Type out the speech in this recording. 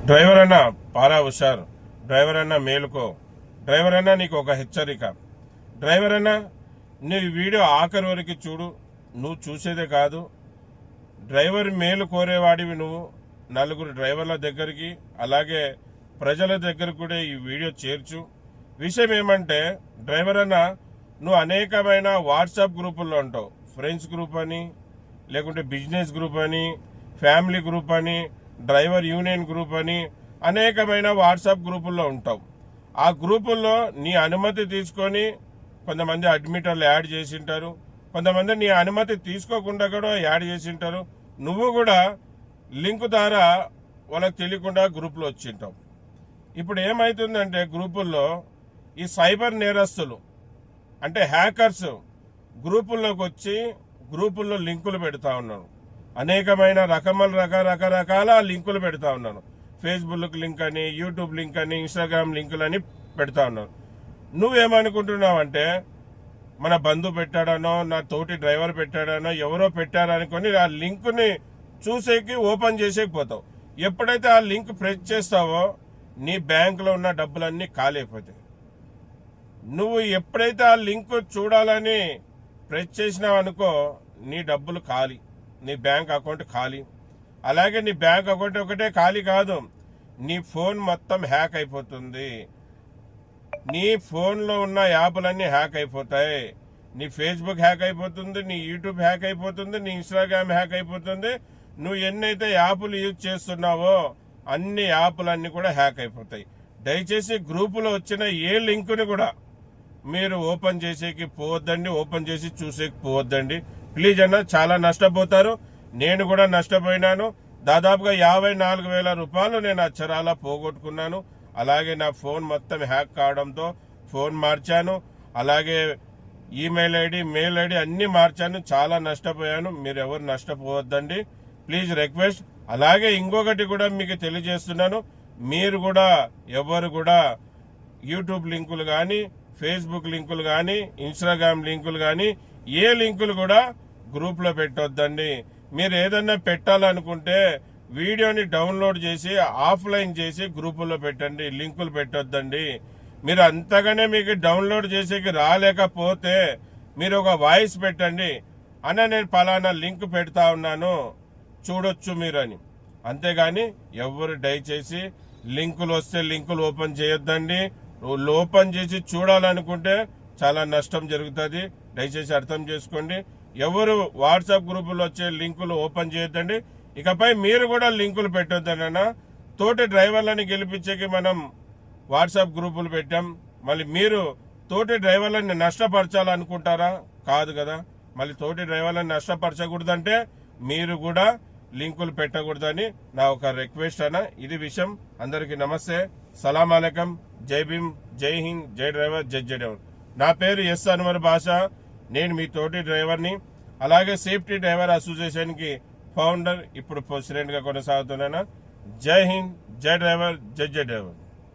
Driver అన్న పారా హుషారు, driver అన్న మేలుకో, డ్రైవర్ అన్న నీకు ఒక హెచ్చరిక. డ్రైవర్ అన్న నీ వీడియో ఆఖరి వరకు చూడు. నువ్వు చూసేదే కాదు, డ్రైవర్ మేలు కోరేవాడివి నువ్వు. నలుగురు డ్రైవర్ల దగ్గరికి అలాగే ప్రజల దగ్గర కూడా ఈ వీడియో చేర్చు. విషయం ఏమంటే డ్రైవర్ అన్న నువ్వు అనేకమైన వాట్సాప్ గ్రూపుల్లో ఉంటావు. ఫ్రెండ్స్ గ్రూప్ అని, లేకుంటే బిజినెస్ గ్రూప్ అని, ఫ్యామిలీ గ్రూప్ అని, డ్రైవర్ యూనియన్ గ్రూప్ అని అనేకమైన వాట్సాప్ గ్రూపుల్లో ఉంటావు. ఆ గ్రూపుల్లో నీ అనుమతి తీసుకొని కొంతమంది అడ్మిటర్లు యాడ్ చేసింటారు, కొంతమంది నీ అనుమతి తీసుకోకుండా కూడా యాడ్ చేసింటారు. నువ్వు కూడా లింక్ ద్వారా వాళ్ళకి తెలియకుండా గ్రూప్లో వచ్చింటావు. ఇప్పుడు ఏమవుతుందంటే గ్రూపుల్లో ఈ సైబర్ నేరస్తులు అంటే హ్యాకర్స్ గ్రూపుల్లోకి వచ్చి గ్రూపుల్లో లింకులు పెడతా ఉన్నారు. అనేకమైన రకరకాల లింకులు పెడతా ఉన్నారు. ఫేస్బుక్ లింక్ అని, యూట్యూబ్ లింక్ అని, ఇన్స్టాగ్రామ్ లింకులు అని పెడతా ఉన్నారు. నువ్వేమనుకుంటున్నావంటే మన బంధువు పెట్టాడనో, నా తోటి డ్రైవర్ పెట్టాడనో, ఎవరో పెట్టారనుకొని ఆ లింక్ని చూసేకి ఓపెన్ చేసేకపోతావు. ఎప్పుడైతే ఆ లింక్ ప్రెస్ చేస్తావో నీ బ్యాంకులో ఉన్న డబ్బులన్నీ ఖాళీ అయిపోతాయి. నువ్వు ఎప్పుడైతే ఆ లింక్ చూడాలని ప్రెస్ చేసినావు అనుకో, నీ డబ్బులు ఖాళీ, నీ బ్యాంక్ అకౌంట్ ఖాళీ. అలాగే నీ బ్యాంక్ అకౌంట్ ఒకటే ఖాళీ కాదు, నీ ఫోన్ మొత్తం హ్యాక్ అయిపోతుంది. నీ ఫోన్లో ఉన్న యాప్లన్నీ హ్యాక్ అయిపోతాయి. నీ ఫేస్బుక్ హ్యాక్ అయిపోతుంది, నీ యూట్యూబ్ హ్యాక్ అయిపోతుంది, నీ ఇన్స్టాగ్రామ్ హ్యాక్ అయిపోతుంది. నువ్వు ఎన్నైతే యాప్లు యూజ్ చేస్తున్నావో అన్ని యాప్లన్నీ కూడా హ్యాక్ అయిపోతాయి. దయచేసి గ్రూపులో వచ్చిన ఏ లింకుని కూడా మీరు ఓపెన్ చేసేకి పోవద్దండి, ఓపెన్ చేసి చూసేకి పోవద్దండి. ప్లీజ్ అన్న, చాలా నష్టపోతారు. నేను కూడా నష్టపోయినాను. దాదాపుగా 54,000 రూపాయలు నేను అక్షరాలా పోగొట్టుకున్నాను. అలాగే నా ఫోన్ మొత్తం హ్యాక్ కావడంతో ఫోన్ మార్చాను. అలాగే ఈమెయిల్ ఐడి, మెయిల్ ఐడి అన్ని మార్చాను. చాలా నష్టపోయాను. మీరు ఎవరు నష్టపోవద్దండి, ప్లీజ్ రిక్వెస్ట్. అలాగే ఇంకొకటి కూడా మీకు తెలియజేస్తున్నాను, మీరు కూడా ఎవరు కూడా యూట్యూబ్ లింకులు కానీ, ఫేస్బుక్ లింకులు కానీ, ఇన్స్టాగ్రామ్ లింకులు కానీ ఏ లింకులు కూడా గ్రూప్లో పెట్టొద్దండి. మీరు ఏదన్నా పెట్టాలనుకుంటే వీడియోని డౌన్లోడ్ చేసి ఆఫ్లైన్ చేసి గ్రూపుల్లో పెట్టండి, లింకులు పెట్టొద్దండి. మీరు అంతగానే మీకు డౌన్లోడ్ చేసేకి రాలేకపోతే మీరు ఒక వాయిస్ పెట్టండి, అన్న నేను పలానా లింక్ పెడతా ఉన్నాను చూడొచ్చు మీరు అని. అంతేగాని ఎవరు దయచేసి లింకులు వస్తే లింకులు ఓపెన్ చేయొద్దండి. ఓపెన్ చేసి చూడాలనుకుంటే చాలా నష్టం జరుగుతుంది. దయచేసి అర్థం చేసుకోండి. ఎవరు వాట్సాప్ గ్రూపుల్లో వచ్చే లింకులు ఓపెన్ చేయొద్దండి. ఇకపై మీరు కూడా లింకులు పెట్టొద్దన్న. తోటి డ్రైవర్లని గెలిపించేకి మనం వాట్సాప్ గ్రూపులు పెట్టాం, మళ్ళీ మీరు తోటి డ్రైవర్లని నష్టపరచాలనుకుంటారా? కాదు కదా. మళ్ళీ తోటి డ్రైవర్లను నష్టపరచకూడదంటే మీరు కూడా లింకులు పెట్టకూడదని నా ఒక రిక్వెస్ట్ అన్న. ఇది విషయం. అందరికీ నమస్తే, సలాం అలైకం, జై భీమ్, జై హింద్, జై డ్రైవర్, జై డ్రైవర్. నా పేరు ఎస్ అన్వర్ బాషా. నేను మీ తోటి డ్రైవర్ని. అలాగే సేఫ్టీ డ్రైవర్ అసోసియేషన్ కి ఫౌండర్, ఇప్పుడు ప్రెసిడెంట్ గా కొనసాగుతున్నాను. జై హింద్, జై డ్రైవర్, జై డ్రైవర్.